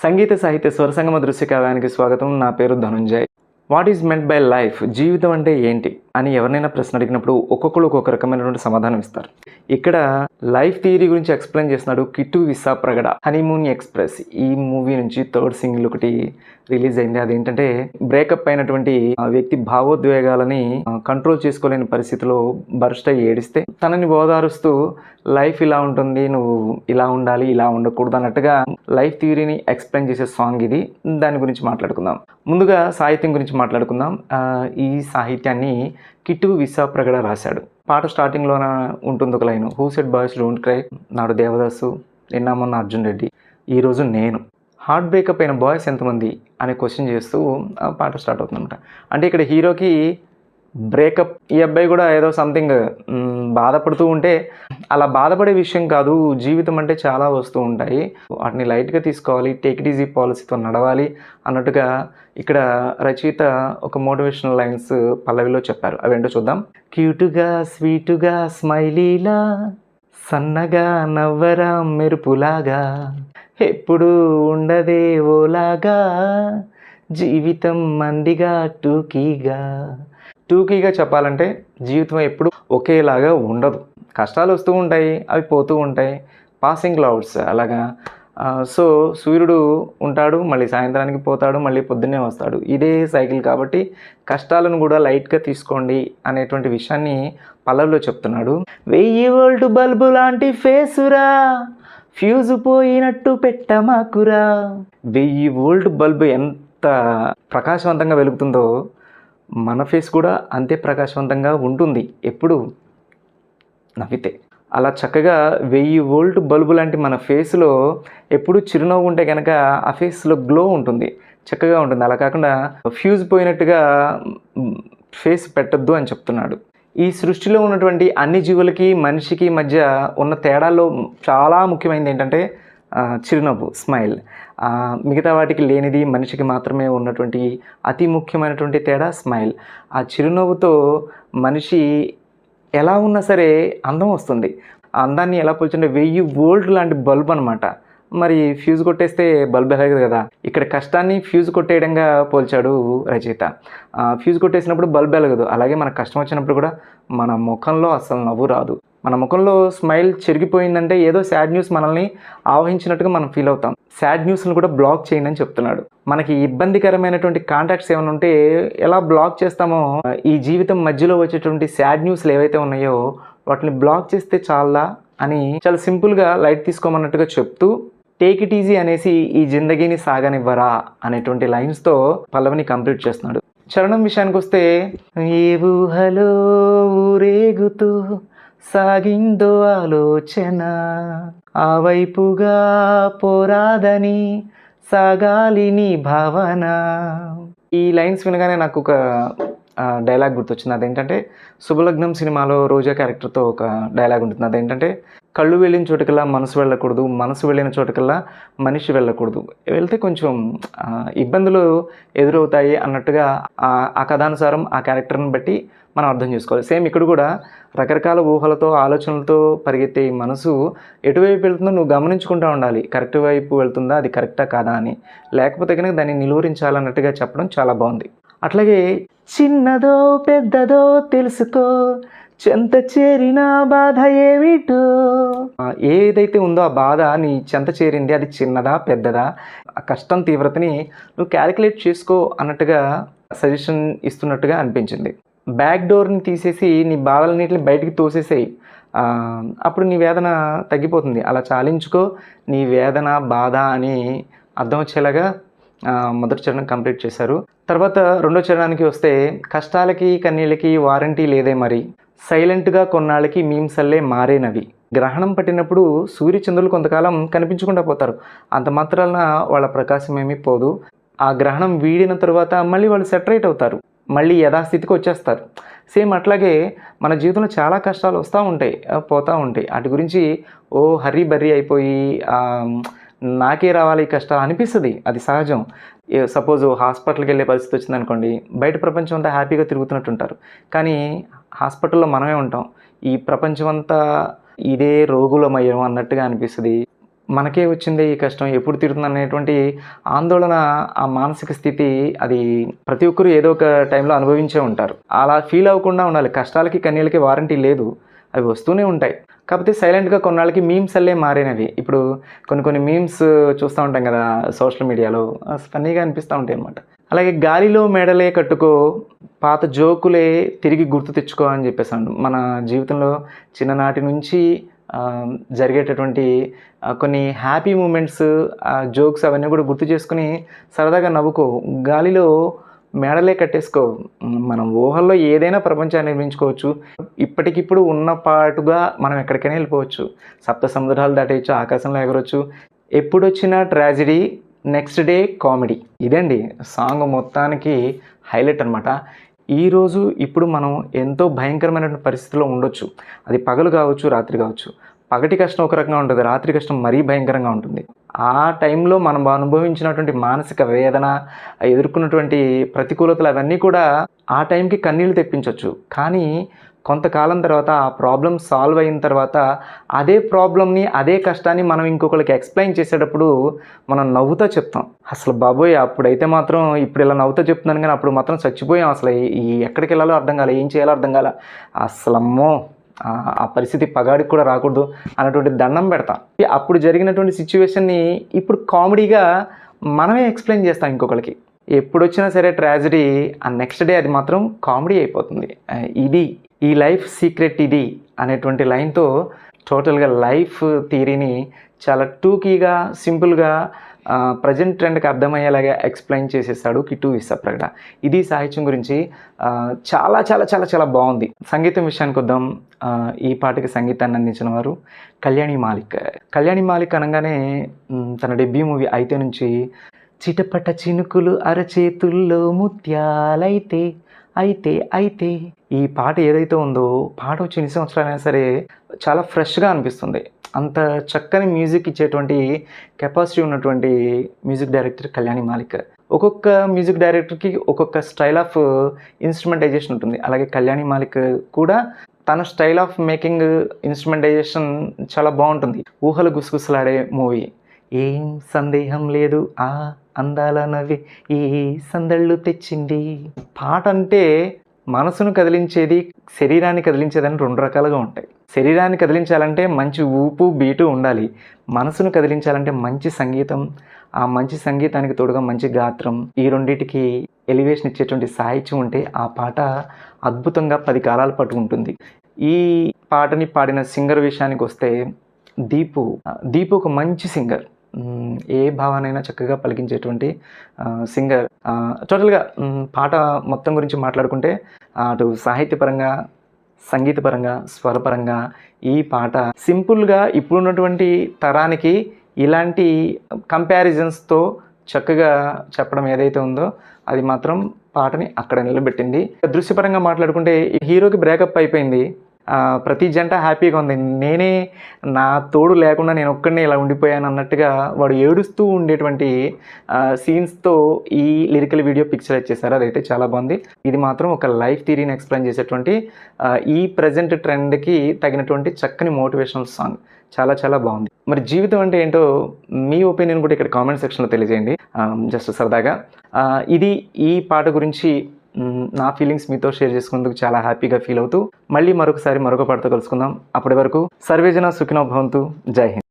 సంగీత సాహిత్య స్వరసంగమ దృశ్య కావ్యానికి స్వాగతం. నా పేరు Dhananjay. What is meant by life? జీవితం అంటే ఏంటి అని ఎవరినైనా ప్రశ్న అడిగినప్పుడు ఒక్కొక్కరు ఒక్కొక్క రకమైనటువంటి సమాధానం ఇస్తారు. ఇక్కడ లైఫ్ థియరీ గురించి ఎక్స్ప్లెయిన్ చేస్తున్నాడు కిట్టు విసాప్రగడ. హనీమూన్ ఎక్స్ప్రెస్ ఈ మూవీ నుంచి థర్డ్ సింగిల్ ఒకటి రిలీజ్ అయింది. అదేంటంటే బ్రేకప్ అయినటువంటి వ్యక్తి భావోద్వేగాలని కంట్రోల్ చేసుకోలేని పరిస్థితిలో బర్స్ట్ అయ్యి ఏడిస్తే తనని ఓదారుస్తూ లైఫ్ ఇలా ఉంటుంది, నువ్వు ఇలా ఉండాలి, ఇలా ఉండకూడదు అన్నట్టుగా లైఫ్ థియరీని ఎక్స్ప్లెయిన్ చేసే సాంగ్ ఇది. దాని గురించి మాట్లాడుకుందాం. ముందుగా సాహిత్యం గురించి మాట్లాడుకుందాం. ఈ సాహిత్యాన్ని కిట్టు విసాప్రగడ రాశాడు. పాట స్టార్టింగ్లోన ఉంటుంది ఒక line, who said boys don't cry, నాడు దేవదాసు, నిన్న మొన్న అర్జున్ రెడ్డి, ఈరోజు నేను. హార్ట్ బ్రేకప్ అయిన బాయ్స్ ఎంతమంది అనే క్వశ్చన్ చేస్తూ పాట స్టార్ట్ అవుతుందన్నమాట. అంటే ఇక్కడ హీరోకి బ్రేకప్, ఈ అబ్బాయి కూడా ఏదో సంథింగ్ బాధపడుతూ ఉంటే అలా బాధపడే విషయం కాదు, జీవితం అంటే చాలా వస్తూ ఉంటాయి, వాటిని లైట్గా తీసుకోవాలి, టేక్ ఇట్ ఈజీ పాలసీతో నడవాలి అన్నట్టుగా ఇక్కడ రచయిత ఒక మోటివేషనల్ లైన్స్ పల్లవిలో చెప్పారు. అవేంటో చూద్దాం. క్యూటుగా స్వీటుగా స్మైలీలా, సన్నగా నవ్వరా మెరుపులాగా, ఎప్పుడు ఉండదే ఓలాగా, జీవితం మందిగా టూకీగా చెప్పాలంటే జీవితం ఎప్పుడు ఒకేలాగా ఉండదు. కష్టాలు వస్తూ ఉంటాయి, అవి పోతూ ఉంటాయి, పాసింగ్ క్లౌడ్స్ అలాగా. సో సూర్యుడు ఉంటాడు, మళ్ళీ సాయంత్రానికి పోతాడు, మళ్ళీ పొద్దున్నే వస్తాడు, ఇదే సైకిల్. కాబట్టి కష్టాలను కూడా లైట్గా తీసుకోండి అనేటువంటి విషయాన్ని పల్లవిలో చెప్తున్నాడు. 1000 వోల్ట్ బల్బు లాంటి ఫేసురా, ఫ్యూజు పోయినట్టు పెట్టమాకురా. 1000 వోల్ట్ బల్బు ఎంత ప్రకాశవంతంగా వెలుగుతుందో మన ఫేస్ కూడా అంతే ప్రకాశవంతంగా ఉంటుంది ఎప్పుడు నవ్వితే. అలా చక్కగా 1000 వోల్ట్ బల్బు లాంటి మన ఫేస్లో ఎప్పుడు చిరునవ్వు ఉంటే కనుక ఆ ఫేస్లో గ్లో ఉంటుంది, చక్కగా ఉంటుంది. అలా కాకుండా ఫ్యూజ్ పోయినట్టుగా ఫేస్ పెట్టద్దు అని చెప్తున్నాడు. ఈ సృష్టిలో ఉన్నటువంటి అన్ని జీవులకి మనిషికి మధ్య ఉన్న తేడాల్లో చాలా ముఖ్యమైనది ఏంటంటే చిరునవ్వు, స్మైల్. మిగతా వాటికి లేనిది మనిషికి మాత్రమే ఉన్నటువంటి అతి ముఖ్యమైనటువంటి తేడా స్మైల్. ఆ చిరునవ్వుతో మనిషి ఎలా ఉన్నా సరే అందం వస్తుంది. ఆ అందాన్ని ఎలా పోల్చుంటే 1000 వోల్ట్ లాంటి బల్బ్ అనమాట. మరి ఫ్యూజ్ కొట్టేస్తే బల్బ్ ఎలాగదు కదా. ఇక్కడ కష్టాన్ని ఫ్యూజ్ కొట్టేయడంగా పోల్చాడు రచయిత. ఫ్యూజ్ కొట్టేసినప్పుడు బల్బ్ ఎలగదు, అలాగే మనకు కష్టం వచ్చినప్పుడు కూడా మన ముఖంలో అసలు నవ్వు రాదు. మన ముఖంలో స్మైల్ చెరిగిపోయిందంటే ఏదో సాడ్ న్యూస్ మనల్ని ఆవహించినట్టుగా మనం ఫీల్ అవుతాం. సాడ్ న్యూస్ని కూడా బ్లాక్ చేయండి అని చెప్తున్నాడు. మనకి ఇబ్బందికరమైనటువంటి కాంటాక్ట్స్ ఏమైనా ఉంటే ఎలా బ్లాక్ చేస్తామో, ఈ జీవితం మధ్యలో వచ్చేటువంటి సాడ్ న్యూస్లు ఏవైతే ఉన్నాయో వాటిని బ్లాక్ చేస్తే చాలా అని చాలా సింపుల్గా లైట్ తీసుకోమన్నట్టుగా చెప్తూ టేక్ ఇట్ ఈజీ అనేసి ఈ జిందగీని సాగనివ్వరా అనేటువంటి లైన్స్తో పల్లవిని కంప్లీట్ చేస్తున్నాడు. చరణం విషయానికి వస్తే, ఏ ఊహలో ఊరేగుతూ సాగిందో ఆలోచన, ఆ వైపుగా పోరాదని సాగాలి నీ భావన. ఈ లైన్స్ వినగానే నాకు ఒక డైలాగ్ గుర్తొచ్చింది. అదేంటంటే శుభలగ్నం సినిమాలో రోజా క్యారెక్టర్తో ఒక డైలాగ్ ఉంటుంది. అదేంటంటే కళ్ళు వెళ్ళిన చోటుకల్లా మనసు వెళ్ళకూడదు, మనసు వెళ్ళిన చోటుకల్లా మనిషి వెళ్ళకూడదు, వెళ్తే కొంచెం ఇబ్బందులు ఎదురవుతాయి అన్నట్టుగా ఆ కథానుసారం ఆ క్యారెక్టర్ని బట్టి మనం అర్థం చేసుకోవాలి. సేమ్ ఇక్కడ కూడా రకరకాల ఊహలతో ఆలోచనలతో పరిగెత్తే ఈ మనసు ఎటువైపు వెళ్తుందో నువ్వు గమనించుకుంటూ ఉండాలి. కరెక్ట్ వైపు వెళ్తుందా, అది కరెక్టా కాదా అని. లేకపోతే కనుక దాన్ని నిలువరించాలన్నట్టుగా చెప్పడం చాలా బాగుంది. అట్లాగే చిన్నదో పెద్దదో తెలుసుకో, చెంత చేరిన బాధ ఏమిటో. ఏదైతే ఉందో ఆ బాధ నీ చెంత చేరింది, అది చిన్నదా పెద్దదా, ఆ కష్టం తీవ్రతని నువ్వు క్యాలిక్యులేట్ చేసుకో అన్నట్టుగా సజెషన్ ఇస్తున్నట్టుగా అనిపించింది. బ్యాక్ డోర్ని తీసేసి నీ బాధలన్నింటిని బయటికి తోసేసేయి, అప్పుడు నీ వేదన తగ్గిపోతుంది. అలా చాలించుకో నీ వేదన బాధ అని అర్థం వచ్చేలాగా మొదటి చరణం కంప్లీట్ చేశారు. తర్వాత రెండో చరణానికి వస్తే, కష్టాలకి కన్నీళ్ళకి వారంటీ లేదే మరి, సైలెంట్గా కొన్నాళ్ళకి మీమ్సల్లే మారేనవి. గ్రహణం పట్టినప్పుడు సూర్యచంద్రులు కొంతకాలం కనిపించకుండా పోతారు, అంత మాత్రాన వాళ్ళ ప్రకాశం ఏమీ పోదు. ఆ గ్రహణం వీడిన తర్వాత మళ్ళీ వాళ్ళు సెటరేట్ అవుతారు, మళ్ళీ యథాస్థితికి వచ్చేస్తారు. సేమ్ అట్లాగే మన జీవితంలో చాలా కష్టాలు వస్తూ ఉంటాయి, పోతూ ఉంటాయి. వాటి గురించి హర్రీ బర్రీ అయిపోయి నాకే రావాలి ఈ కష్టాలు అనిపిస్తుంది, అది సహజం. సపోజ్ హాస్పిటల్కి వెళ్ళే పరిస్థితి వచ్చింది అనుకోండి, బయట ప్రపంచం అంతా హ్యాపీగా తిరుగుతున్నట్టు ఉంటారు, కానీ హాస్పిటల్లో మనమే ఉంటాం. ఈ ప్రపంచం అంతా ఇదే రోగులమయ్యం అన్నట్టుగా అనిపిస్తుంది. మనకే వచ్చిందే ఈ కష్టం ఎప్పుడు తీరుతుంది అనేటువంటి ఆందోళన, ఆ మానసిక స్థితి అది ప్రతి ఒక్కరు ఏదో ఒక టైంలో అనుభవించే ఉంటారు. అలా ఫీల్ అవ్వకుండా ఉండాలి. కష్టాలకి కన్నీళ్ళకి వారంటీ లేదు, అవి వస్తూనే ఉంటాయి. కాకపోతే సైలెంట్గా కొన్నాళ్ళకి మీమ్స్ అల్లే మారినవి. ఇప్పుడు కొన్ని మీమ్స్ చూస్తూ ఉంటాం కదా సోషల్ మీడియాలో, ఫన్నీగా అనిపిస్తూ ఉంటాయి అన్నమాట. అలాగే గాలిలో మెడలే కట్టుకో, పాత జోకులే తిరిగి గుర్తు తెచ్చుకో అని చెప్పేసాను. మన జీవితంలో చిన్ననాటి నుంచి జరిగేటటువంటి కొన్ని హ్యాపీ మూమెంట్స్, జోక్స్ అవన్నీ కూడా గుర్తు చేసుకుని సరదాగా నవ్వుకో. గాలిలో మేడలే కట్టేసుకో. మనం ఊహల్లో ఏదైనా ప్రపంచాన్ని నిర్మించుకోవచ్చు. ఇప్పటికిప్పుడు ఉన్న పాటుగా మనం ఎక్కడికైనా వెళ్ళిపోవచ్చు. సప్త సముద్రాలు దాటేయచ్చు, ఆకాశంలో ఎగరొచ్చు. ఎప్పుడొచ్చినా ట్రాజెడీ, నెక్స్ట్ డే కామెడీ. ఇదండి సాంగ్ మొత్తానికి హైలైట్ అనమాట. ఈరోజు ఇప్పుడు మనం ఎంతో భయంకరమైనటువంటి పరిస్థితిలో ఉండొచ్చు. అది పగలు కావచ్చు, రాత్రి కావచ్చు. పగటి కష్టం ఒక రకంగా ఉంటుంది, రాత్రి కష్టం మరీ భయంకరంగా ఉంటుంది. ఆ టైంలో మనం అనుభవించినటువంటి మానసిక వేదన, ఎదుర్కొన్నటువంటి ప్రతికూలతలు అవన్నీ కూడా ఆ టైంకి కన్నీళ్ళు తెప్పించవచ్చు. కానీ కొంతకాలం తర్వాత ఆ ప్రాబ్లం సాల్వ్ అయిన తర్వాత అదే ప్రాబ్లమ్ని, అదే కష్టాన్ని మనం ఇంకొకరికి ఎక్స్ప్లెయిన్ చేసేటప్పుడు మనం నవ్వుతా చెప్తాం. అసలు బాబోయ్ అప్పుడైతే మాత్రం, ఇప్పుడు ఇలా నవ్వుతా చెప్తున్నాను కానీ అప్పుడు మాత్రం చచ్చిపోయాం. అసలు ఎక్కడికి వెళ్ళాలో అర్థం కాలే, ఏం చేయాలో అర్థం కాలే. అసలమ్మో ఆ పరిస్థితి పగాడికి కూడా రాకూడదు అన్నటువంటి దండం పెడతాం. అప్పుడు జరిగినటువంటి సిచ్యువేషన్ని ఇప్పుడు కామెడీగా మనమే ఎక్స్ప్లెయిన్ చేస్తాం ఇంకొకరికి. ఎప్పుడు వచ్చినా సరే ట్రాజడీ, ఆ నెక్స్ట్ డే అది మాత్రం కామెడీ అయిపోతుంది. ఇది ఈ లైఫ్ సీక్రెట్ ఇది అనేటువంటి లైన్తో టోటల్గా లైఫ్ థియరీని చాలా టూకీగా, సింపుల్గా ప్రజెంట్ ట్రెండ్కి అర్థమయ్యేలాగా ఎక్స్ప్లెయిన్ చేసేసాడు కిట్టు విశ్వప్రగడ. ఇది సాహిత్యం గురించి చాలా చాలా చాలా చాలా బాగుంది. సంగీతం విషయానికి వద్దాం. ఈ పాటకి సంగీతాన్ని అందించిన వారు కళ్యాణి మాలిక్. కళ్యాణి మాలిక్ అనగానే తన డెబ్యూ మూవీ అయితే నుంచి చిటపట చినుకులు అరచేతుల్లో ముత్యాలైతే అయితే ఈ పాట ఏదైతే ఉందో, పాట వచ్చి ఎన్ని సంవత్సరాలైనా సరే చాలా ఫ్రెష్గా అనిపిస్తుంది. అంత చక్కని మ్యూజిక్ ఇచ్చేటువంటి కెపాసిటీ ఉన్నటువంటి మ్యూజిక్ డైరెక్టర్ కళ్యాణి మాలిక్. ఒక్కొక్క మ్యూజిక్ డైరెక్టర్కి ఒక్కొక్క స్టైల్ ఆఫ్ ఇన్స్ట్రుమెంటైజేషన్ ఉంటుంది. అలాగే కళ్యాణి మాలిక్ కూడా తన స్టైల్ ఆఫ్ మేకింగ్ ఇన్స్ట్రుమెంటైజేషన్ చాలా బాగుంటుంది. ఊహలు గుసగుసలాడే మూవీ. ఏం సందేహం లేదు ఆ అందాల నవ్వి ఈ సందళ్ళు తెచ్చింది. పాట అంటే మనసును కదిలించేది, శరీరాన్ని కదిలించేదని రెండు రకాలుగా ఉంటాయి. శరీరాన్ని కదిలించాలంటే మంచి ఊపు బీటు ఉండాలి. మనసును కదిలించాలంటే మంచి సంగీతం, ఆ మంచి సంగీతానికి తోడుగా మంచి గాత్రం, ఈ రెండింటికి ఎలివేషన్ ఇచ్చేటువంటి సాహిత్యం ఉంటే ఆ పాట అద్భుతంగా 10 కాలాల పాటు ఉంటుంది. ఈ పాటని పాడిన సింగర్ విషయానికి వస్తే దీపు ఒక మంచి సింగర్. ఏ భావానైనా చక్కగా పలికించేటువంటి సింగర్. టోటల్గా పాట మొత్తం గురించి మాట్లాడుకుంటే అటు సాహిత్యపరంగా, సంగీతపరంగా, స్వరపరంగా ఈ పాట సింపుల్గా ఇప్పుడున్నటువంటి తరానికి ఇలాంటి కంపారిజన్స్తో చక్కగా చెప్పడం ఏదైతే ఉందో అది మాత్రం పాటని అక్కడ నిలబెట్టింది. దృశ్యపరంగా మాట్లాడుకుంటే హీరోకి బ్రేకప్ అయిపోయింది. ప్రతి జంట హ్యాపీగా ఉంది. నేనే నా తోడు లేకుండా నేను ఒక్కడినే ఇలా ఉండిపోయాను అన్నట్టుగా వాడు ఏడుస్తూ ఉండేటువంటి సీన్స్తో ఈ లిరికల్ వీడియో పిక్చరైజ్ చేశారు. అదైతే చాలా బాగుంది. ఇది మాత్రం ఒక లైఫ్ థియరీని ఎక్స్ప్లెయిన్ చేసేటువంటి ఈ ప్రజెంట్ ట్రెండ్కి తగినటువంటి చక్కని మోటివేషనల్ సాంగ్. చాలా చాలా బాగుంది. మరి జీవితం అంటే ఏంటో మీ ఒపీనియన్ కూడా ఇక్కడ కామెంట్ సెక్షన్లో తెలియజేయండి. జస్ట్ సరదాగా ఇది ఈ పాట గురించి నా ఫీలింగ్స్ మీతో షేర్ చేసుకున్నందుకు చాలా హ్యాపీగా ఫీల్ అవుతూ మళ్ళీ మరొకసారి మరొక పాటతో కలుసుకుందాం. అప్పటి వరకు సర్వేజన సుఖినో భవంతు. జై హింద్.